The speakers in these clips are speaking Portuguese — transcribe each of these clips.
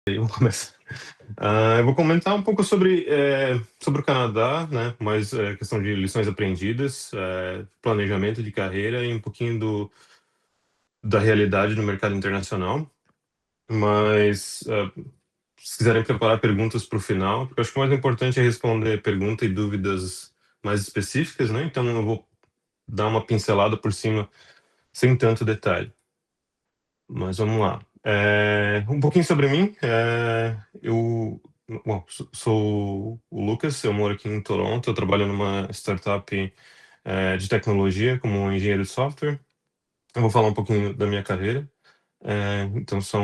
Vamos começar. Eu vou comentar um pouco sobre o Canadá, né? Mais questão de lições aprendidas, planejamento de carreira e um pouquinho da realidade do mercado internacional. Mas se quiserem preparar perguntas para o final, porque eu acho que o mais importante é responder pergunta e dúvidas mais específicas, né? Então eu vou dar uma pincelada por cima sem tanto detalhe. Mas vamos lá. Um pouquinho sobre mim. Sou o Lucas, eu moro aqui em Toronto, eu trabalho numa startup de tecnologia como engenheiro de software. Eu vou falar um pouquinho da minha carreira. Então, só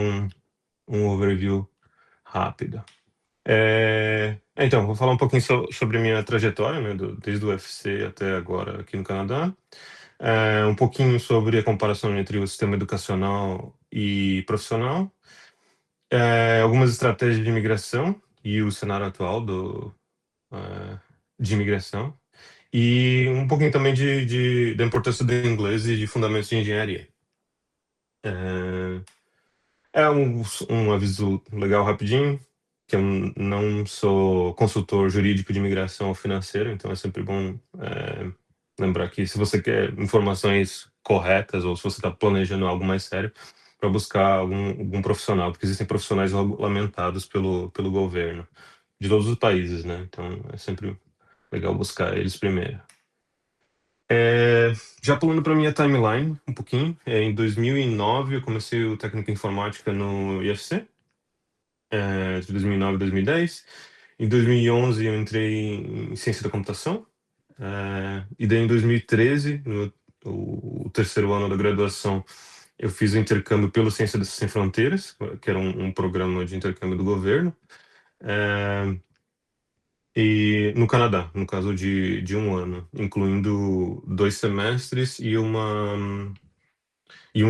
um overview rápido. Então, vou falar um pouquinho sobre minha trajetória, né, desde o UFC até agora aqui no Canadá. Um pouquinho sobre a comparação entre o sistema educacional e profissional. Algumas estratégias de imigração e o cenário atual de imigração. E um pouquinho também da importância do inglês e de fundamentos de engenharia. Um aviso legal rapidinho, que eu não sou consultor jurídico de imigração ou financeiro, então é sempre bom lembrar que se você quer informações corretas ou se você está planejando algo mais sério, para buscar algum profissional, porque existem profissionais regulamentados pelo governo de todos os países, né? Então é sempre legal buscar eles primeiro. Já pulando para minha timeline um pouquinho, em 2009 eu comecei o técnico em informática no IFC, de 2009 a 2010. Em 2011 eu entrei em ciência da computação, e daí em 2013, no o terceiro ano da graduação, eu fiz o intercâmbio pelo Ciência Sem Fronteiras, que era um programa de intercâmbio do governo, e no Canadá, no caso de um ano, incluindo 2 semestres e um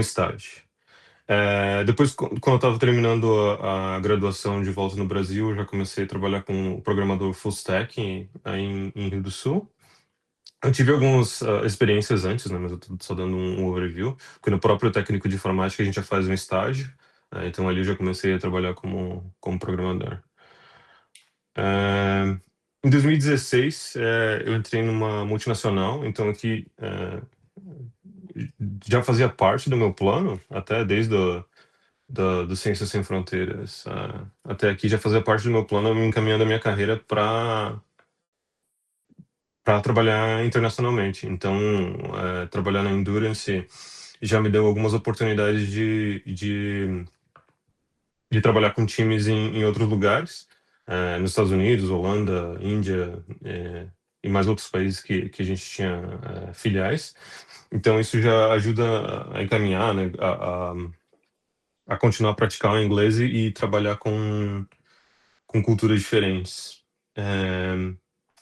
estágio. Depois, quando eu estava terminando a graduação de volta no Brasil, eu já comecei a trabalhar com o programador full stack aí em Rio do Sul. Eu tive algumas experiências antes, né, mas eu tô só dando um overview, porque no próprio técnico de informática a gente já faz um estágio, então ali eu já comecei a trabalhar como programador. Em 2016, eu entrei numa multinacional, então aqui já fazia parte do meu plano, até desde do Ciências Sem Fronteiras, até aqui já fazia parte do meu plano, me encaminhando a minha carreira para trabalhar internacionalmente. Então, trabalhar na Endurance já me deu algumas oportunidades de trabalhar com times em outros lugares, nos Estados Unidos, Holanda, Índia, e mais outros países que a gente tinha filiais. Então, isso já ajuda a encaminhar, né, a continuar a praticar o inglês e trabalhar com culturas diferentes.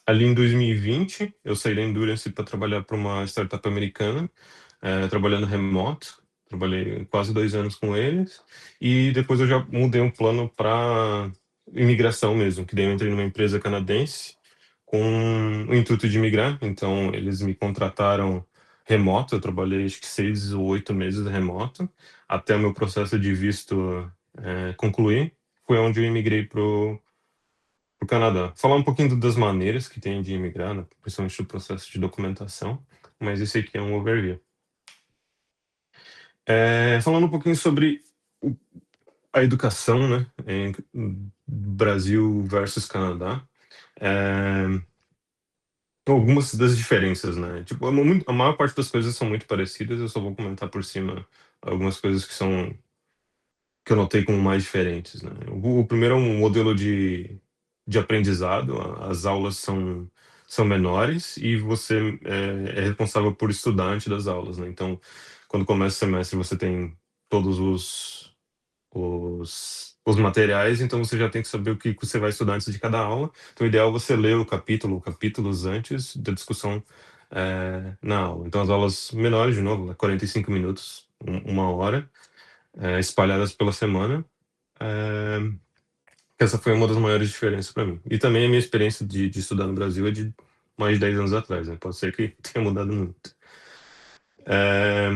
Ali em 2020, eu saí da Endurance para trabalhar para uma startup americana, trabalhando remoto. Trabalhei quase 2 anos com eles. E depois eu já mudei um plano para imigração mesmo, que daí eu entrei numa empresa canadense com o intuito de imigrar. Então, eles me contrataram remoto. Eu trabalhei acho que 6 ou 8 meses remoto, até o meu processo de visto concluir. Foi onde eu imigrei pro Canadá. Falar um pouquinho das maneiras que tem de imigrar, né? Principalmente do processo de documentação, mas esse aqui é um overview. Falando um pouquinho sobre o- a educação, né, em Brasil versus Canadá, é, algumas das diferenças, né? Tipo, a maior parte das coisas são muito parecidas, eu só vou comentar por cima algumas coisas que eu notei como mais diferentes, né? O primeiro é um modelo de aprendizado. As aulas são menores e você é responsável por estudante das aulas, né? Então, quando começa o semestre, você tem todos os materiais, então você já tem que saber o que você vai estudar antes de cada aula. Então, o ideal é você ler o capítulo, ou capítulos antes da discussão na aula. Então, as aulas menores, de novo, 45 minutos, 1 hora, espalhadas pela semana. É, Essa foi uma das maiores diferenças para mim. E também a minha experiência de estudar no Brasil é de mais de 10 anos atrás, né? Pode ser que tenha mudado muito. É,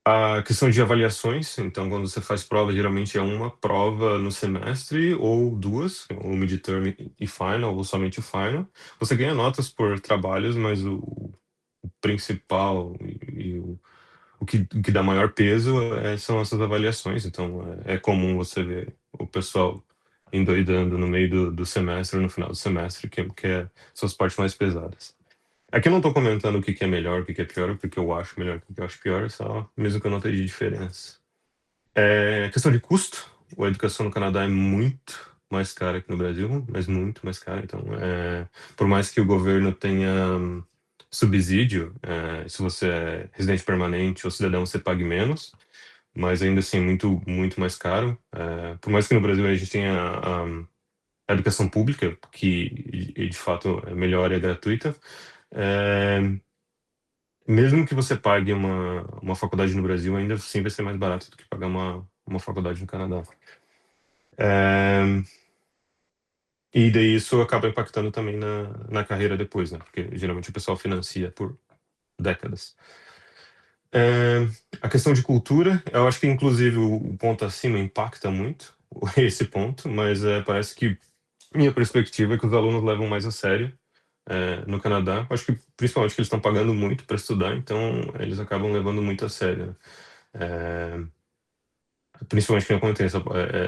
A questão de avaliações, então, quando você faz prova, geralmente é uma prova no semestre, ou duas, ou midterm e final, ou somente o final. Você ganha notas por trabalhos, mas o principal e o que dá maior peso são essas avaliações. Então, é comum você ver o pessoal endoidando no meio do semestre ou no final do semestre, são as partes mais pesadas. Aqui eu não estou comentando o que é melhor, o que é pior, o que eu acho melhor, o que eu acho pior, é só mesmo que eu notei de diferença. Questão de custo, a educação no Canadá é muito mais cara que no Brasil, mas muito mais cara. Então, por mais que o governo tenha subsídio, se você é residente permanente ou cidadão, você pague menos, mas ainda assim é muito, muito mais caro. Por mais que no Brasil a gente tenha a educação pública, que de fato é melhor e é gratuita, é, mesmo que você pague uma faculdade no Brasil, ainda assim vai ser mais barato do que pagar uma faculdade no Canadá. É, e daí isso acaba impactando também na carreira depois, né? Porque geralmente o pessoal financia por décadas. É, a questão de cultura, eu acho que inclusive o ponto acima impacta muito esse ponto, mas parece que minha perspectiva é que os alunos levam mais a sério no Canadá. Acho que principalmente que eles estão pagando muito para estudar, então eles acabam levando muito a sério, né? Principalmente quando tem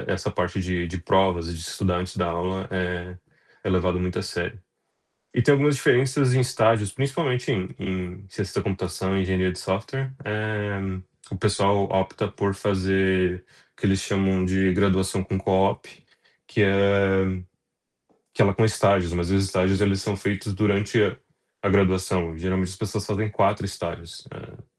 essa parte de provas e de estudar antes da aula é levado muito a sério. E tem algumas diferenças em estágios, principalmente em ciência da computação e engenharia de software. O pessoal opta por fazer o que eles chamam de graduação com co-op, que é aquela com estágios, mas os estágios eles são feitos durante a graduação. Geralmente as pessoas fazem 4 estágios,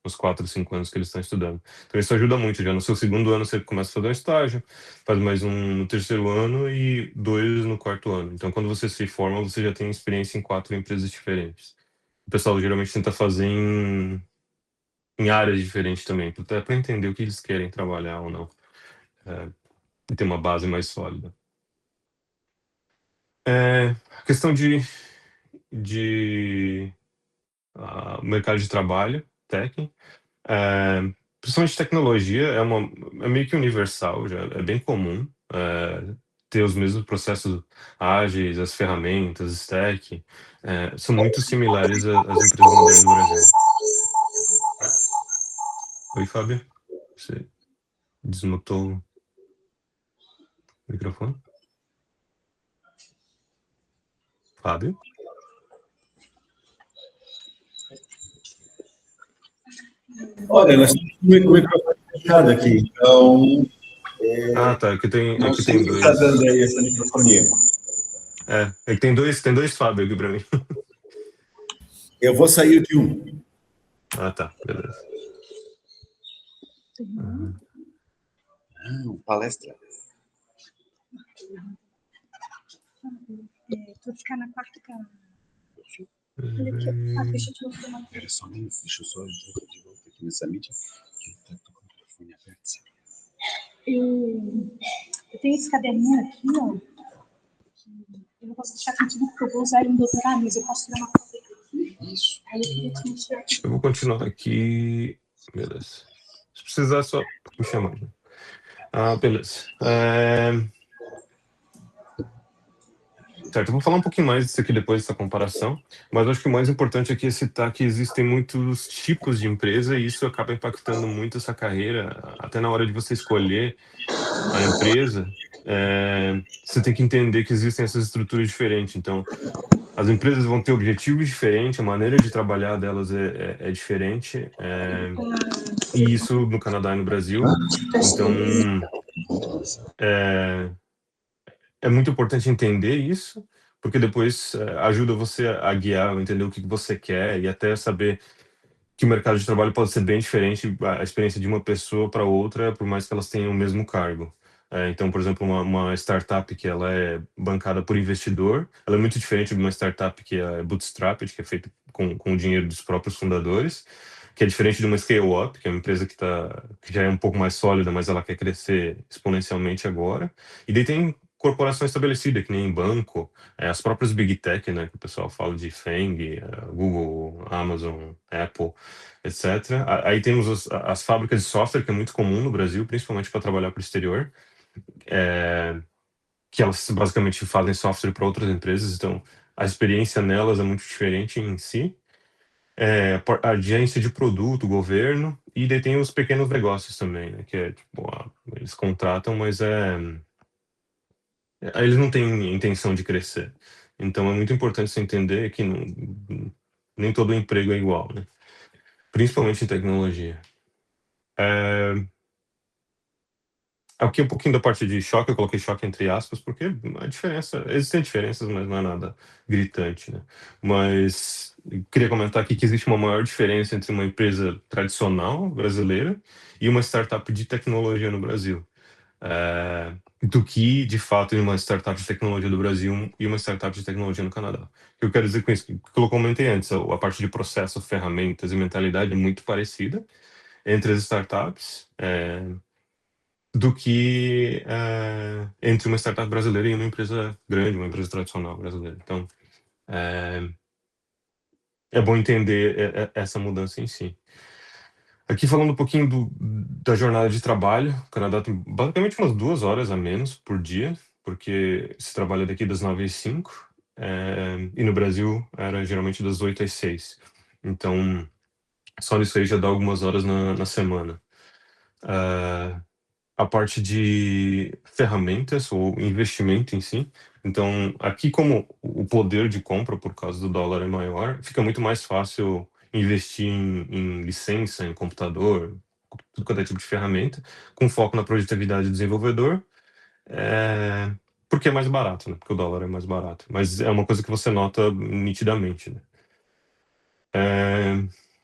nos 4, 5 anos que eles estão estudando. Então isso ajuda muito. Já no seu segundo ano você começa a fazer um estágio, faz mais um no terceiro ano e 2 no quarto ano. Então quando você se forma, você já tem experiência em 4 empresas diferentes. O pessoal geralmente tenta fazer em áreas diferentes também, até para entender o que eles querem trabalhar ou não, e ter uma base mais sólida. A questão de mercado de trabalho, tech, é, principalmente tecnologia, é meio que universal, já é bem comum ter os mesmos processos ágeis, as ferramentas, stack, são muito similares às empresas modernas do Brasil. Oi, Fábio, você desmutou o microfone? Fábio? Olha, nós estamos com o microfone fechado aqui, então Ah, tá, não aqui sei tem o que está dois. dando aí essa microfonia. É que tem dois Fábio aqui pra mim. Eu vou sair de um. Ah, tá, beleza. Uhum. Palestra. Tu ficar na quarta cara. Uhum. Espera só um minuto, deixa eu só de volta aqui nessa mídia. Que tá com o microfone aberto. Eu tenho esse caderninho aqui, ó. Que eu não posso deixar contigo porque eu vou usar ele no doutorado, mas eu posso tirar uma foto aqui. Isso. Aí eu queria te mostrar aqui. Eu vou continuar aqui. Beleza. Se precisar, é só me chamar. Né? Beleza. Certo, eu vou falar um pouquinho mais disso aqui depois dessa comparação, mas acho que o mais importante aqui é citar que existem muitos tipos de empresa e isso acaba impactando muito essa carreira, até na hora de você escolher a empresa, você tem que entender que existem essas estruturas diferentes. Então, as empresas vão ter objetivos diferentes, a maneira de trabalhar delas é diferente, e isso no Canadá e no Brasil. Então, é, é muito importante entender isso, porque depois ajuda você a guiar, a entender o que você quer e até saber que o mercado de trabalho pode ser bem diferente, a experiência de uma pessoa para outra, por mais que elas tenham o mesmo cargo. Então, por exemplo, uma startup que ela é bancada por investidor, ela é muito diferente de uma startup que é bootstrapped, que é feita com o dinheiro dos próprios fundadores, que é diferente de uma scale-up, que é uma empresa que já é um pouco mais sólida, mas ela quer crescer exponencialmente agora. E daí tem corporação estabelecida, que nem banco, as próprias Big Tech, né, que o pessoal fala de FANG, Google, Amazon, Apple, etc. Aí temos as fábricas de software, que é muito comum no Brasil, principalmente para trabalhar para o exterior, que elas basicamente fazem software para outras empresas, então a experiência nelas é muito diferente em si. A agência de produto, governo, e daí tem os pequenos negócios também, né, que é tipo, eles contratam, mas eles não têm intenção de crescer. Então é muito importante você entender que nem todo emprego é igual, né? Principalmente em tecnologia. Aqui um pouquinho da parte de choque, eu coloquei choque entre aspas, porque a diferença, existem diferenças, mas não é nada gritante, né? Mas eu queria comentar aqui que existe uma maior diferença entre uma empresa tradicional brasileira e uma startup de tecnologia no Brasil, do que, de fato, uma startup de tecnologia do Brasil e uma startup de tecnologia no Canadá. O que eu quero dizer com isso, que eu comentei antes, a parte de processo, ferramentas e mentalidade é muito parecida entre as startups, do que entre uma startup brasileira e uma empresa grande, uma empresa tradicional brasileira. Então, é bom entender essa mudança em si. Aqui falando um pouquinho da jornada de trabalho, o Canadá tem basicamente umas 2 horas a menos por dia, porque se trabalha daqui das 9 às 5, e no Brasil era geralmente das 8 às 6. Então, só nisso aí já dá algumas horas na semana. A parte de ferramentas ou investimento em si. Então, aqui como o poder de compra por causa do dólar é maior, fica muito mais fácil investir em licença, em computador, tudo quanto é tipo de ferramenta, com foco na produtividade do desenvolvedor, porque é mais barato, né? Porque o dólar é mais barato. Mas é uma coisa que você nota nitidamente, né?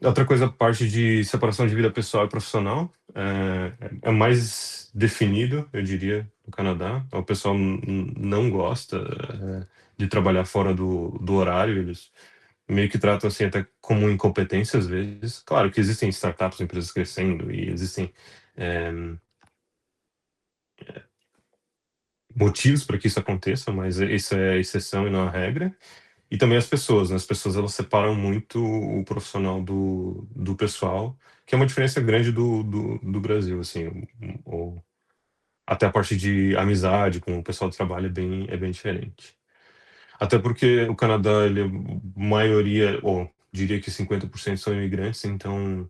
Outra coisa, a parte de separação de vida pessoal e profissional é mais definido, eu diria, no Canadá. O pessoal não gosta de trabalhar fora do horário, eles meio que tratam assim até como incompetência às vezes. Claro que existem startups, empresas crescendo e existem é, motivos para que isso aconteça, mas isso é a exceção e não a regra. E também as pessoas, né? As pessoas elas separam muito o profissional do pessoal, que é uma diferença grande do Brasil, assim, até a parte de amizade com o pessoal do trabalho é bem diferente. Até porque o Canadá, ele é maioria, ou diria que 50% são imigrantes, então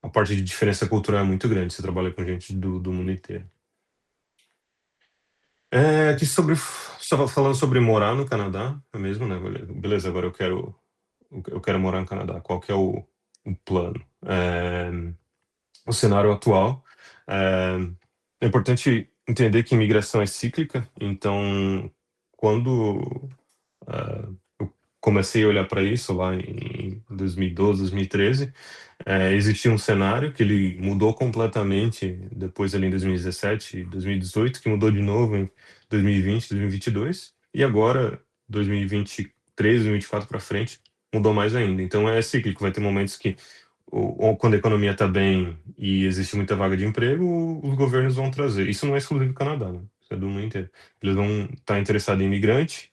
a parte de diferença cultural é muito grande, você trabalha com gente do mundo inteiro. Aqui só falando sobre morar no Canadá, é mesmo, né? Beleza, agora eu quero morar no Canadá. Qual que é o plano? O cenário atual. É importante entender que imigração é cíclica, então, quando eu comecei a olhar para isso lá em 2012, 2013, existia um cenário que ele mudou completamente depois ali em 2017, 2018, que mudou de novo em 2020, 2022, e agora 2023, 2024 para frente mudou mais ainda. Então é cíclico, vai ter momentos que ou quando a economia está bem e existe muita vaga de emprego, os governos vão trazer. Isso não é exclusivo do Canadá, né? Isso é do mundo inteiro. Eles vão estar interessados em imigrante,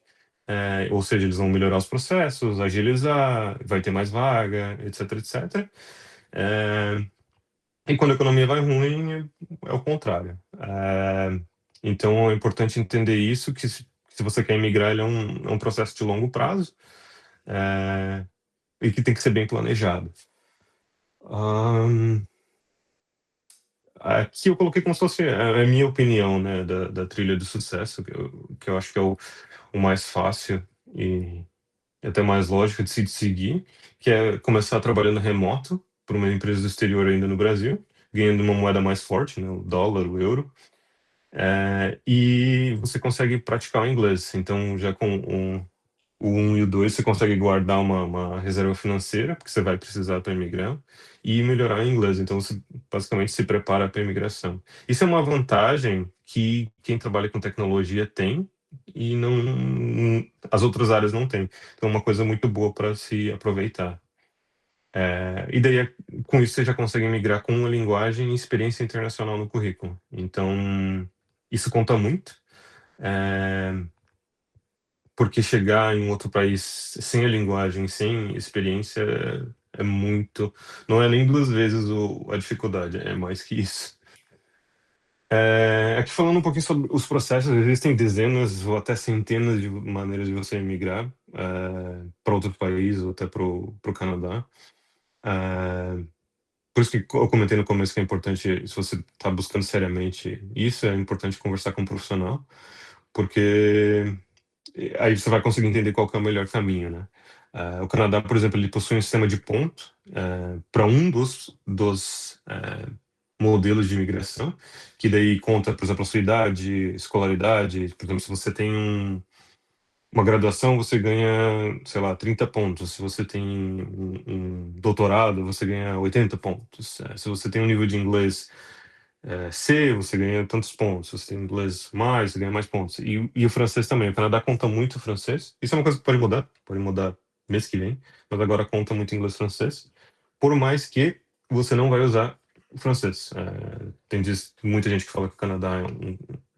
ou seja, eles vão melhorar os processos, agilizar, vai ter mais vaga, etc, etc. E quando a economia vai ruim, é o contrário. Então é importante entender isso, que se você quer imigrar, ele é um processo de longo prazo, e que tem que ser bem planejado. Aqui eu coloquei como se fosse a minha opinião, né, da trilha do sucesso, que eu acho que é o mais fácil e até mais lógico de se seguir, que é começar trabalhando remoto para uma empresa do exterior ainda no Brasil, ganhando uma moeda mais forte, né, o dólar, o euro, e você consegue praticar o inglês. Então, já com o 1 e o 2, você consegue guardar uma reserva financeira, porque você vai precisar para imigrar, e melhorar o inglês. Então, você basicamente se prepara para a imigração. Isso é uma vantagem que quem trabalha com tecnologia tem, e não, as outras áreas não têm. Então, é uma coisa muito boa para se aproveitar. E daí, com isso, você já consegue migrar com uma linguagem e experiência internacional no currículo. Então, isso conta muito. porque chegar em um outro país sem a linguagem, sem experiência, é muito. Não é nem duas vezes a dificuldade, é mais que isso. Aqui falando um pouquinho sobre os processos, existem dezenas ou até centenas de maneiras de você emigrar para outro país ou até para o Canadá. Por isso que eu comentei no começo que é importante, se você está buscando seriamente isso, é importante conversar com um profissional, porque aí você vai conseguir entender qual que é o melhor caminho, né? O Canadá, por exemplo, ele possui um sistema de ponto para um dos modelos de imigração, que daí conta, por exemplo, a sua idade, escolaridade. Por exemplo, se você tem uma graduação, você ganha, sei lá, 30 pontos. Se você tem um doutorado, você ganha 80 pontos. Se você tem um nível de inglês C, você ganha tantos pontos. Se você tem inglês mais, você ganha mais pontos. E o francês também. O Canadá conta muito o francês. Isso é uma coisa que pode mudar mês que vem, mas agora conta muito inglês e francês. Por mais que você não vai usar o francês. Tem muita gente que fala que o Canadá é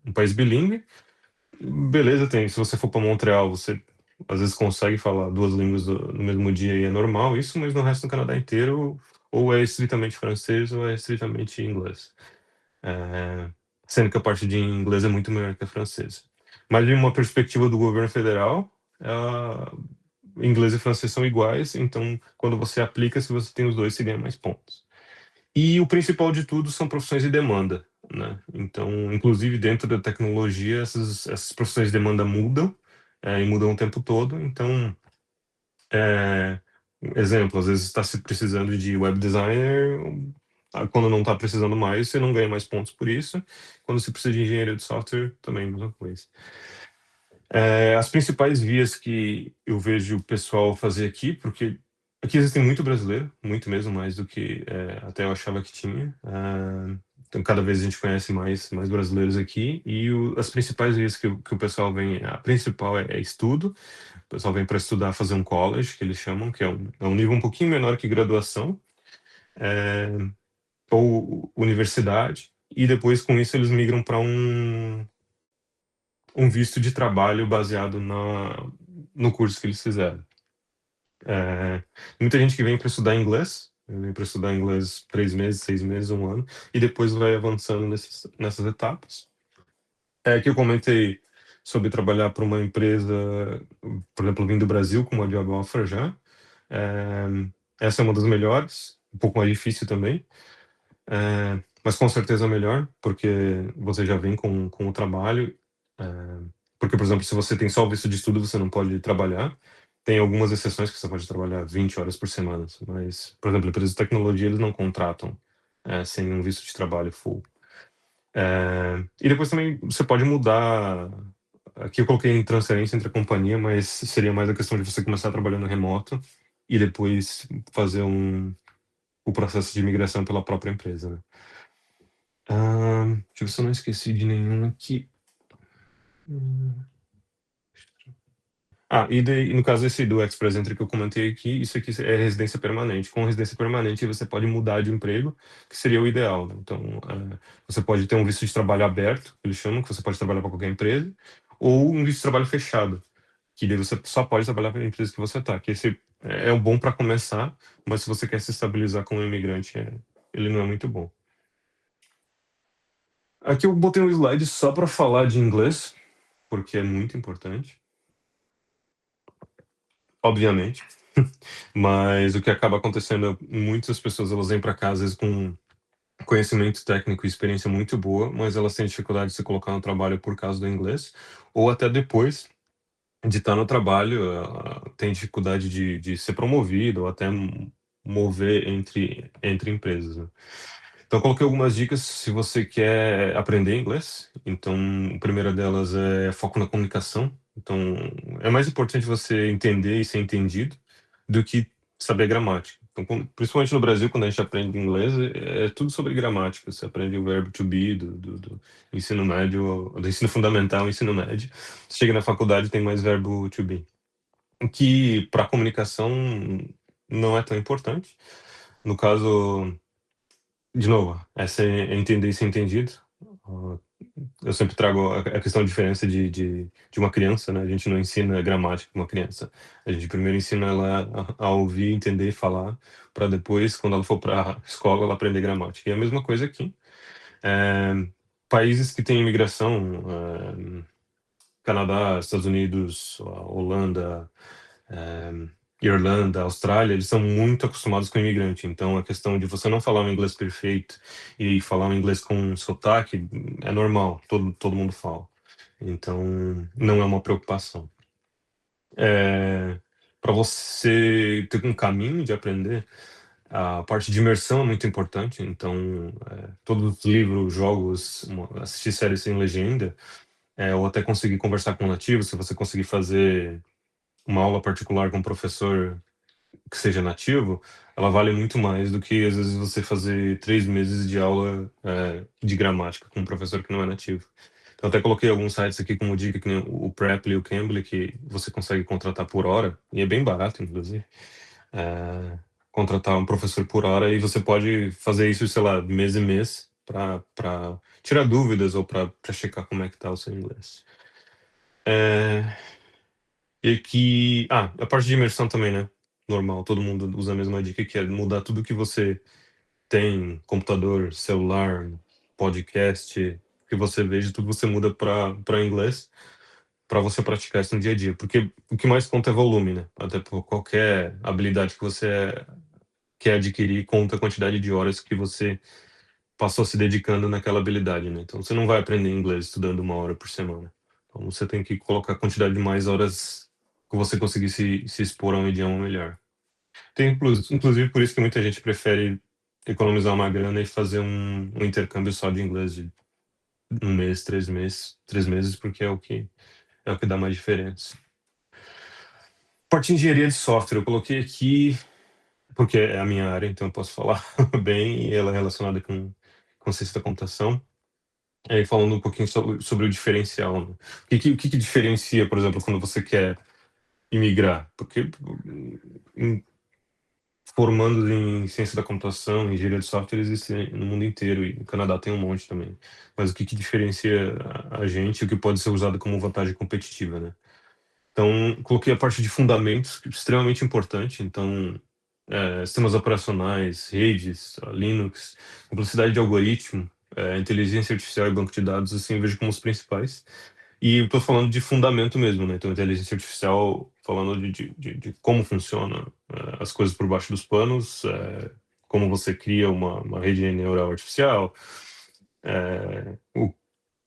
um país bilíngue. Beleza, tem. Se você for para Montreal, você às vezes consegue falar duas línguas no mesmo dia e é normal isso, mas no resto do Canadá inteiro, ou é estritamente francês ou é estritamente inglês. É, Sendo que a parte de inglês é muito melhor que a francesa. Mas de uma perspectiva do governo federal, inglês e francês são iguais, então quando você aplica, se você tem os dois, você ganha mais pontos. E o principal de tudo são profissões de demanda, né? Então, inclusive dentro da tecnologia, essas profissões de demanda mudam, e mudam o tempo todo. Então, é, exemplo, às vezes está se precisando de web designer, quando não está precisando mais, você não ganha mais pontos por isso. Quando se precisa de engenheiro de software, também a mesma coisa. As principais vias que eu vejo o pessoal fazer aqui, porque aqui existem muito brasileiro, muito mesmo, mais do que até eu achava que tinha. Então, cada vez a gente conhece mais brasileiros aqui. E as principais vias que o pessoal vem, a principal é estudo. O pessoal vem para estudar, fazer um college, que eles chamam, que é um nível um pouquinho menor que graduação, é, ou universidade. E depois, com isso, eles migram para um visto de trabalho baseado no curso que eles fizeram. Muita gente que vem para estudar inglês, vem para estudar inglês 3 meses, 6 meses, um ano, e depois vai avançando nessas etapas. Que eu comentei sobre trabalhar para uma empresa, por exemplo, vindo do Brasil, com uma job offer já. É, Essa é uma das melhores, um pouco mais difícil também, mas com certeza melhor, porque você já vem com o trabalho. é, Porque, por exemplo, se você tem só o visto de estudo, você não pode trabalhar. Tem algumas exceções que você pode trabalhar 20 horas por semana, mas, por exemplo, empresas de tecnologia, eles não contratam sem um visto de trabalho full. E depois também você pode mudar. Aqui eu coloquei em transferência entre a companhia, mas seria mais a questão de você começar trabalhando remoto e depois fazer o processo de imigração pela própria empresa, né? Deixa eu ver se eu não esqueci de nenhum aqui. E daí, no caso esse do Express Entry que eu comentei aqui, isso aqui é residência permanente. Com residência permanente, você pode mudar de emprego, que seria o ideal, né? Então, você pode ter um visto de trabalho aberto, que eles chamam, que você pode trabalhar para qualquer empresa, ou um visto de trabalho fechado, que daí você só pode trabalhar para a empresa que você está. Que esse é um bom para começar, mas se você quer se estabilizar como imigrante, ele não é muito bom. Aqui eu botei um slide só para falar de inglês, porque é muito importante, obviamente. Mas o que acaba acontecendo é muitas pessoas elas vêm para cá às vezes com conhecimento técnico e experiência muito boa, mas elas têm dificuldade de se colocar no trabalho por causa do inglês, ou até depois de estar no trabalho, tem dificuldade de ser promovido ou até mover entre empresas, né? Então, coloquei algumas dicas se você quer aprender inglês. Então, a primeira delas é foco na comunicação. Então, é mais importante você entender e ser entendido do que saber gramática. Então, principalmente no Brasil, quando a gente aprende inglês, é tudo sobre gramática. Você aprende o verbo to be do ensino médio, do ensino fundamental ao ensino médio. Você chega na faculdade, tem mais verbo to be. O que, para comunicação, não é tão importante. No caso, de novo, essa é entender e ser entendido. eu sempre trago a questão da diferença de uma criança, né? A gente não ensina gramática para uma criança. A gente primeiro ensina ela a ouvir, entender e falar, para depois, quando ela for para a escola, ela aprender gramática. E é a mesma coisa aqui. É, países que têm imigração, Canadá, Estados Unidos, Holanda, eh, Irlanda, Austrália, eles são muito acostumados com imigrante. Então, a questão de você não falar um inglês perfeito e falar um inglês com sotaque é normal, todo mundo fala. Então, não é uma preocupação. Para você ter um caminho de aprender, a parte de imersão é muito importante. Então, todos os livros, jogos, assistir séries sem legenda, ou até conseguir conversar com nativos, se você conseguir fazer uma aula particular com um professor que seja nativo, ela vale muito mais do que, às vezes, você fazer 3 meses de aula de gramática com um professor que não é nativo. Então, até coloquei alguns sites aqui como dica, que nem o Preply e o Cambly, que você consegue contratar por hora, e é bem barato, inclusive. Contratar um professor por hora, e você pode fazer isso, sei lá, mês em mês, para tirar dúvidas ou para checar como é que tá o seu inglês. E que. A parte de imersão também, né? Normal, todo mundo usa a mesma dica, que é mudar tudo que você tem, computador, celular, podcast, que você veja, tudo você muda para inglês, para você praticar isso no dia a dia. Porque o que mais conta é volume, né? Até por qualquer habilidade que você quer adquirir, conta a quantidade de horas que você passou se dedicando naquela habilidade, né? Então você não vai aprender inglês estudando 1 hora por semana. Então você tem que colocar a quantidade de mais horas que você conseguir se expor a um idioma melhor. Tem inclusive por isso que muita gente prefere economizar uma grana e fazer um intercâmbio só de inglês de 1 mês, 3 meses, porque é o que dá mais diferença. Parte de engenharia de software, eu coloquei aqui porque é a minha área, então eu posso falar bem, e ela é relacionada com ciência da computação. Aí falando um pouquinho sobre o diferencial, né? O que diferencia, por exemplo, quando você quer imigrar? Porque formandos em ciência da computação, engenharia de software existem no mundo inteiro, e no Canadá tem um monte também. Mas o que diferencia a gente e o que pode ser usado como vantagem competitiva, né? Então, coloquei a parte de fundamentos, extremamente importante. Então, sistemas operacionais, redes, Linux, complexidade de algoritmo, inteligência artificial e banco de dados, assim, eu vejo como os principais. E eu tô falando de fundamento mesmo, né? Então, inteligência artificial, falando de como funciona as coisas por baixo dos panos, como você cria uma rede neural artificial,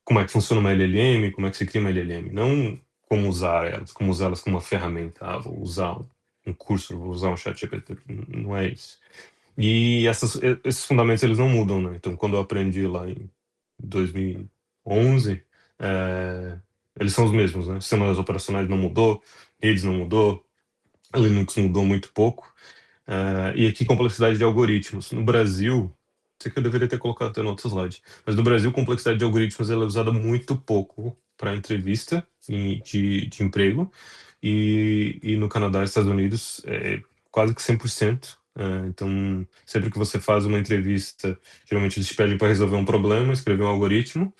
como é que funciona uma LLM, como é que se cria uma LLM. Não como usar elas como uma ferramenta. Vou usar um curso, vou usar um chat GPT. Não é isso. E esses fundamentos, eles não mudam, né? Então, quando eu aprendi lá em 2011, eles são os mesmos, né? Sistemas operacionais não mudou, redes não mudou, Linux mudou muito pouco. E aqui, complexidade de algoritmos. No Brasil, sei que eu deveria ter colocado até no outro slide, mas no Brasil, complexidade de algoritmos ela é usada muito pouco para entrevista de emprego, e no Canadá e Estados Unidos é quase que 100%. Então, sempre que você faz uma entrevista, geralmente eles te pedem para resolver um problema, escrever um algoritmo,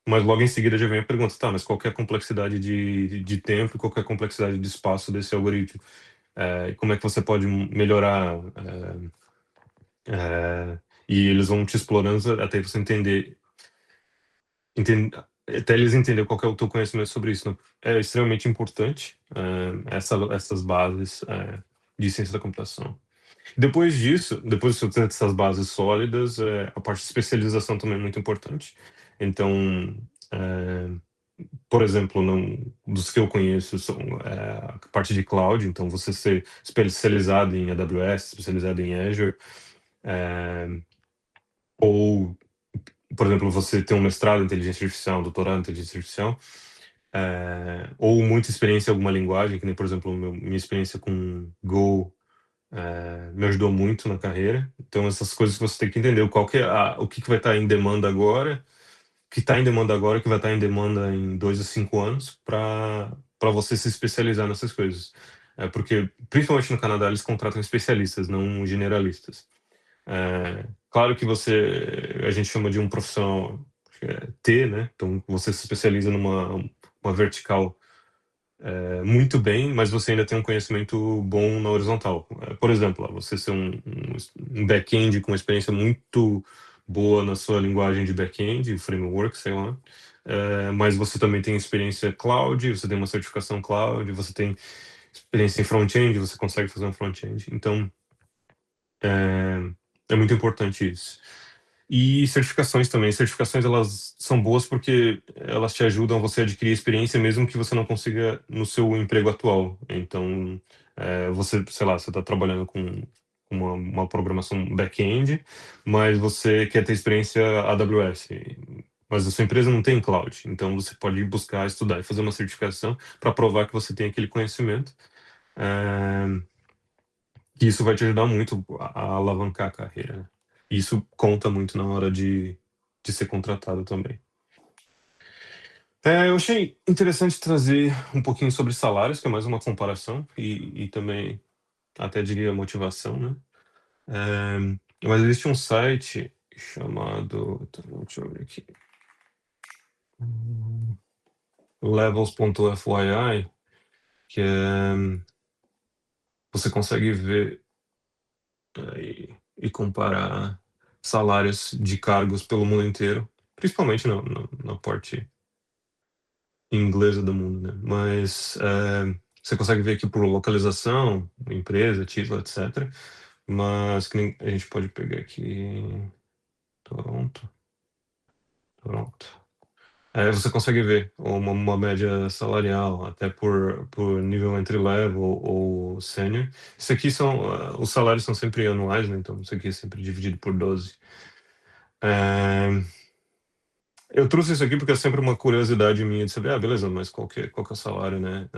mas logo em seguida já vem a pergunta, tá, mas qual que é a complexidade de tempo e qual que é a complexidade de espaço desse algoritmo? E como é que você pode melhorar? E eles vão te explorando até você até eles entenderem qual que é o teu conhecimento sobre isso, né? É extremamente importante essas bases de ciência da computação. Depois disso, depois de você ter essas bases sólidas, a parte de especialização também é muito importante. Então, por exemplo, dos que eu conheço, são a parte de cloud, então você ser especializado em AWS, especializado em Azure, ou, por exemplo, você ter um mestrado em inteligência artificial, um doutorado em inteligência artificial, ou muita experiência em alguma linguagem, que nem, por exemplo, minha experiência com Go me ajudou muito na carreira. Então, essas coisas que você tem que entender, o que vai estar em demanda agora, que está em demanda agora, que vai estar em demanda em 2 a 5 anos, para você se especializar nessas coisas. Porque, principalmente no Canadá, eles contratam especialistas, não generalistas. Claro que a gente chama de um profissional T, né? Então você se especializa numa uma vertical muito bem, mas você ainda tem um conhecimento bom na horizontal. Por exemplo, você ser um back-end com uma experiência muito boa na sua linguagem de back-end, framework, sei lá. Mas você também tem experiência cloud, você tem uma certificação cloud, você tem experiência em front-end, você consegue fazer um front-end. Então, é muito importante isso. E certificações também. Certificações, elas são boas porque elas te ajudam a você adquirir experiência mesmo que você não consiga no seu emprego atual. Então, você, sei lá, você está trabalhando com uma programação back-end, mas você quer ter experiência AWS. Mas a sua empresa não tem cloud. Então, você pode ir buscar, estudar e fazer uma certificação para provar que você tem aquele conhecimento. Que isso vai te ajudar muito a alavancar a carreira, né? Isso conta muito na hora de ser contratado também. Eu achei interessante trazer um pouquinho sobre salários, que é mais uma comparação, e também até diria motivação, né? Mas existe um site chamado, deixa eu ver aqui, levels.fyi, que você consegue ver e comparar salários de cargos pelo mundo inteiro, principalmente na parte inglesa do mundo, né? Mas você consegue ver aqui por localização, empresa, título, etc. Mas que nem a gente pode pegar aqui Toronto, Toronto. Você consegue ver uma média salarial, até por nível entry-level ou sênior. Isso aqui os salários são sempre anuais, né? Então isso aqui é sempre dividido por 12. Eu trouxe isso aqui porque é sempre uma curiosidade minha de saber, beleza, mas qual que é o salário, né?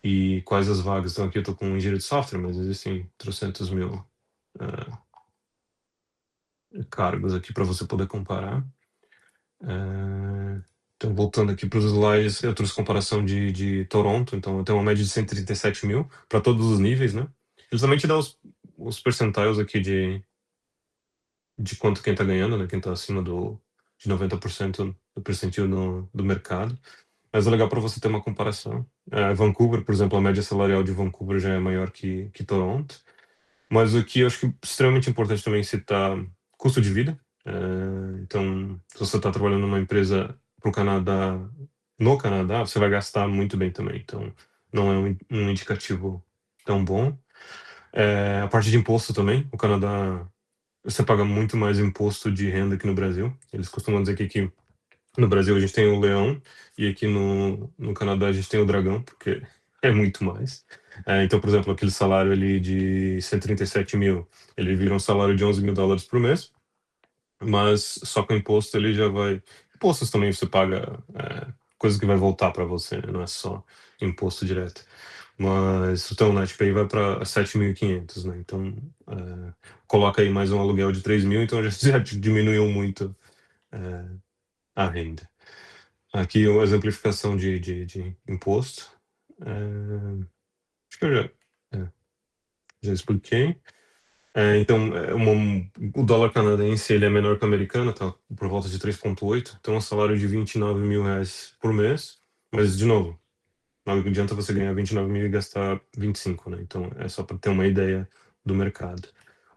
E quais as vagas? Então aqui eu tô com um engenheiro de software, mas existem 300 mil cargos aqui para você poder comparar. Então, voltando aqui para os slides, eu trouxe comparação de Toronto, então eu tenho uma média de 137 mil para todos os níveis, né? Ele também te dá os percentais aqui de quanto quem está ganhando, né? Quem está acima de 90% do percentil do mercado. Mas é legal para você ter uma comparação. Vancouver, por exemplo, a média salarial de Vancouver já é maior que Toronto. Mas o que eu acho que é extremamente importante também citar custo de vida. Então, se você está trabalhando numa empresa pro Canadá, no Canadá, você vai gastar muito bem também. Então, não é um indicativo tão bom. A parte de imposto também. O Canadá, você paga muito mais imposto de renda que no Brasil. Eles costumam dizer que no Brasil a gente tem o leão e aqui no Canadá a gente tem o dragão, porque é muito mais. Então, por exemplo, aquele salário ali de 137 mil, ele vira um salário de 11 mil dólares por mês, mas só com imposto ele já vai. Impostos também você paga coisa que vai voltar para você, né? Não é só imposto direto. Mas o teu net pay vai para 7.500, né? Então, coloca aí mais um aluguel de 3 mil, então já diminuiu muito a renda. Aqui uma exemplificação de imposto. Acho que eu já expliquei. Então, o dólar canadense ele é menor que o americano, tá por volta de 3,8. Então, é um salário de 29 mil reais por mês. Mas, de novo, não adianta você ganhar 29 mil e gastar 25, né? Então, é só para ter uma ideia do mercado.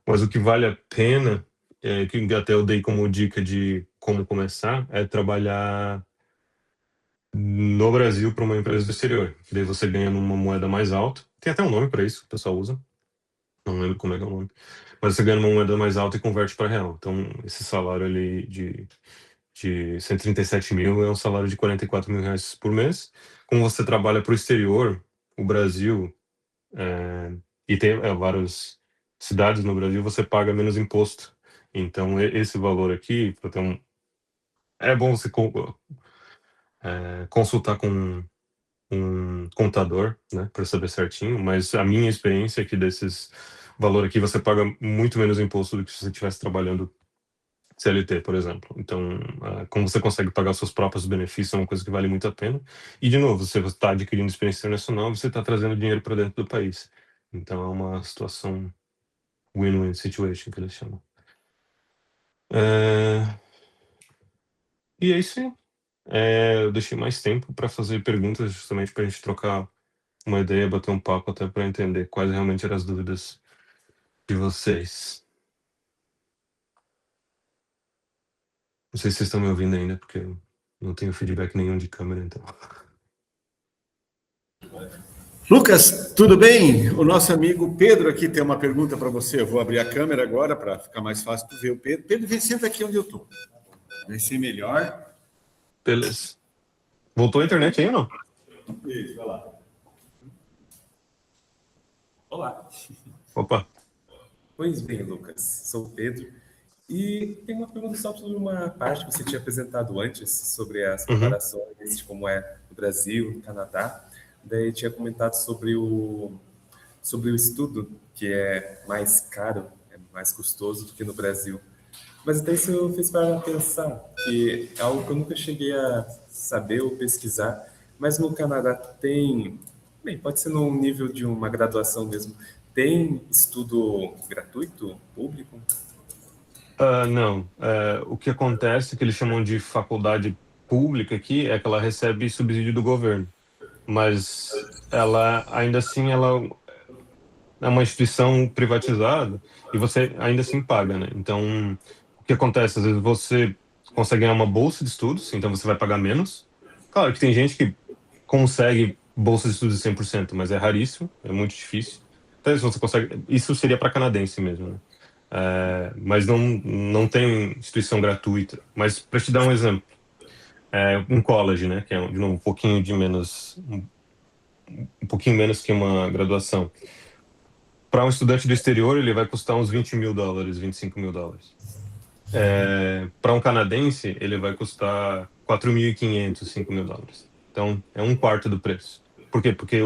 Mas o que vale a pena, que até eu dei como dica de como começar, é trabalhar no Brasil para uma empresa do exterior. Daí você ganha numa moeda mais alta. Tem até um nome para isso que o pessoal usa. Não lembro como é que é o nome. Mas você ganha numa moeda mais alta e converte para real. Então, esse salário ali de 137 mil é um salário de 44 mil reais por mês. Como você trabalha para o exterior, o Brasil, e tem várias cidades no Brasil, você paga menos imposto. Então, esse valor aqui, para ter é bom você consultar com um contador, né, para saber certinho, mas a minha experiência é que desses valores aqui você paga muito menos imposto do que se você estivesse trabalhando CLT, por exemplo. Então, como você consegue pagar os seus próprios benefícios, é uma coisa que vale muito a pena. E, de novo, você está adquirindo experiência internacional, você está trazendo dinheiro para dentro do país. Então, é uma situação win-win situation, que eles chamam. E é isso aí. Eu deixei mais tempo para fazer perguntas, justamente para a gente trocar uma ideia, bater um papo, até para entender quais realmente eram as dúvidas de vocês. Não sei se vocês estão me ouvindo ainda, porque eu não tenho feedback nenhum de câmera, então. Lucas, tudo bem? O nosso amigo Pedro aqui tem uma pergunta para você. Eu vou abrir a câmera agora para ficar mais fácil de ver o Pedro. Pedro, vem, senta aqui onde eu estou. Vai ser melhor. Beleza. Voltou a internet aí ou não? Isso, vai lá. Olá. Opa. Pois bem, Lucas, sou o Pedro. E tem uma pergunta só sobre uma parte que você tinha apresentado antes, sobre as comparações de como é no Brasil, no Canadá. Daí tinha comentado sobre o estudo, que é mais caro, é mais custoso do que no Brasil. Mas até isso fez para pensar, que é algo que eu nunca cheguei a saber ou pesquisar, mas no Canadá tem, bem, pode ser no nível de uma graduação mesmo, tem estudo gratuito, público? Não. O que acontece, que eles chamam de faculdade pública aqui, é que ela recebe subsídio do governo. Mas ela, ainda assim, ela é uma instituição privatizada e você ainda assim paga, né? Então, o que acontece? Às vezes você consegue ganhar uma bolsa de estudos, então você vai pagar menos. Claro que tem gente que consegue bolsa de estudos de 100%, mas é raríssimo, é muito difícil. Então, se você consegue, isso seria para canadense mesmo, né? Mas não tem instituição gratuita. Mas para te dar um exemplo, um college, né, que é de novo, um pouquinho de menos, um pouquinho menos que uma graduação. Para um estudante do exterior, ele vai custar uns $20.000, $25.000. Para um canadense, ele vai custar 4.500, $5.000. Então, é um quarto do preço. Por quê? Porque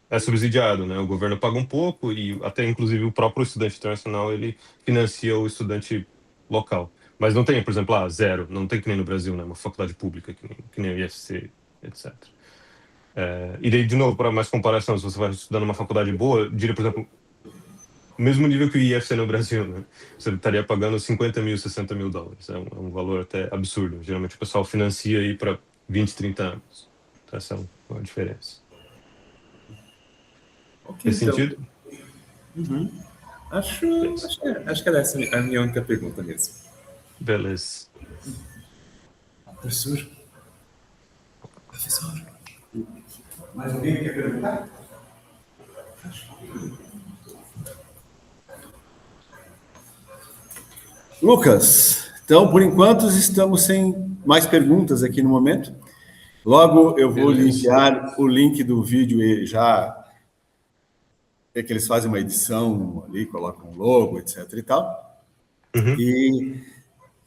é subsidiado, né? O governo paga um pouco e até, inclusive, o próprio estudante internacional, ele financia o estudante local. Mas não tem, por exemplo, zero. Não tem que nem no Brasil, né? Uma faculdade pública, que nem o IFC, etc. E daí, de novo, para mais comparação, se você vai estudar numa faculdade boa, eu diria, por exemplo, o mesmo nível que o IFC no Brasil, né? Você estaria pagando 50 mil, 60 mil dólares. É um valor até absurdo. Geralmente o pessoal financia aí para 20, 30 anos. Então, essa é uma diferença. Ok, Fez então. sentido? Acho que era essa a minha única pergunta mesmo. Beleza. Professor? Mais alguém quer perguntar? Lucas, então, por enquanto, estamos sem mais perguntas aqui no momento. Logo, eu vou lhe enviar o link do vídeo e já é que eles fazem uma edição ali, colocam um logo, etc. e tal.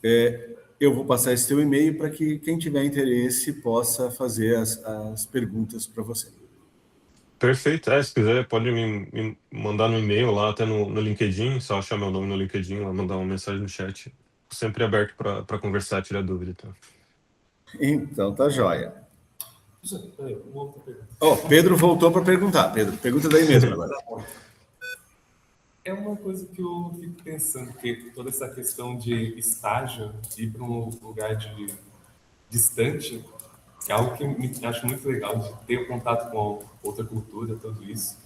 E eu vou passar esse teu e-mail para que quem tiver interesse possa fazer as perguntas para você. Perfeito. Se quiser, pode me mandar no e-mail lá, até no LinkedIn, só achar meu nome no LinkedIn, lá mandar uma mensagem no chat. Sempre aberto para conversar, tirar dúvida. Tá? Então, tá joia. Uma outra pergunta. Pedro voltou para perguntar. Pedro, pergunta daí mesmo agora. É uma coisa que eu fico pensando, que toda essa questão de estágio, ir para um lugar distante, é algo que eu acho muito legal, de ter contato com outra cultura, tudo isso.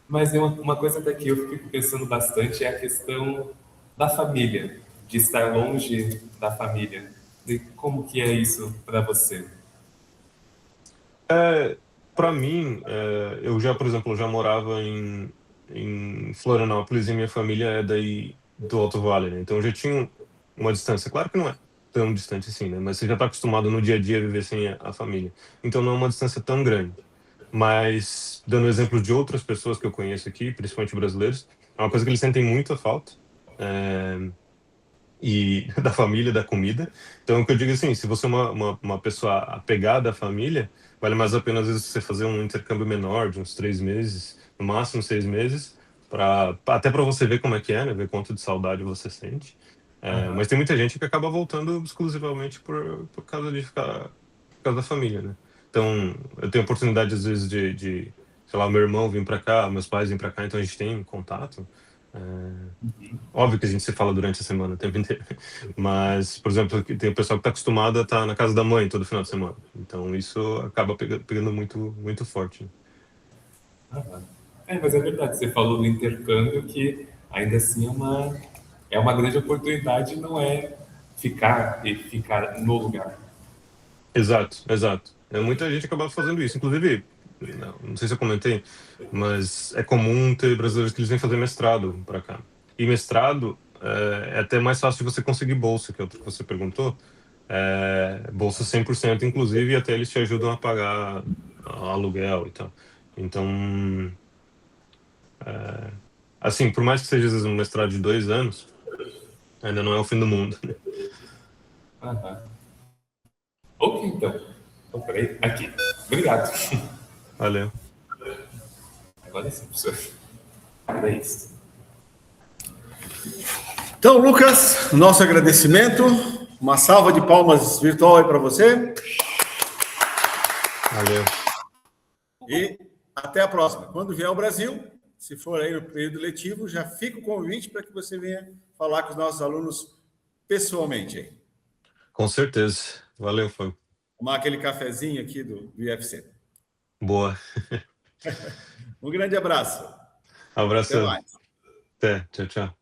Mas é uma coisa até que eu fico pensando bastante é a questão da família, de estar longe da família. E como que é isso para você? Para mim, eu já, por exemplo, já morava em Florianópolis e minha família é daí do Alto Vale, né? Então eu já tinha uma distância. Claro que não é tão distante assim, né? Mas você já está acostumado no dia a dia a viver sem a família. Então não é uma distância tão grande. Mas, dando exemplo de outras pessoas que eu conheço aqui, principalmente brasileiros, é uma coisa que eles sentem muita falta. E da família, da comida. Então, o que eu digo assim, se você é uma pessoa apegada à família, vale mais a pena, às vezes, você fazer um intercâmbio menor, de uns 3 meses, no máximo 6 meses, até para você ver como é que é, né? Ver quanto de saudade você sente. Mas tem muita gente que acaba voltando exclusivamente por causa de ficar, por causa da família, né? Então, eu tenho oportunidade, às vezes, sei lá, meu irmão vir para cá, meus pais vir para cá, então a gente tem contato. Óbvio que a gente se fala durante a semana o tempo inteiro, mas, por exemplo, tem o pessoal que está acostumado a estar na casa da mãe todo final de semana, então isso acaba pegando muito, muito forte. Aham. Mas é verdade, você falou do intercâmbio que ainda assim é uma grande oportunidade, não é ficar no lugar. Exato, exato. Muita gente acaba fazendo isso, inclusive, não sei se eu comentei, mas é comum ter brasileiros que eles vêm fazer mestrado para cá. E mestrado é até mais fácil de você conseguir bolsa, que é outro que você perguntou. Bolsa 100%, inclusive, e até eles te ajudam a pagar aluguel e tal. Então, assim, por mais que seja às vezes um mestrado de 2 anos, ainda não é o fim do mundo. Aham. Ok, então. Então, peraí, aqui. Obrigado. Valeu. Agora sim, professor. Era isso. Então, Lucas, nosso agradecimento. Uma salva de palmas virtual aí para você. Valeu. E até a próxima. Quando vier ao Brasil, se for aí no período letivo, já fica o convite para que você venha falar com os nossos alunos pessoalmente aí. Com certeza. Valeu, Fábio. Tomar aquele cafezinho aqui do IFC. Boa. Um grande abraço. Até Abração. mais. Até. Tchau, tchau.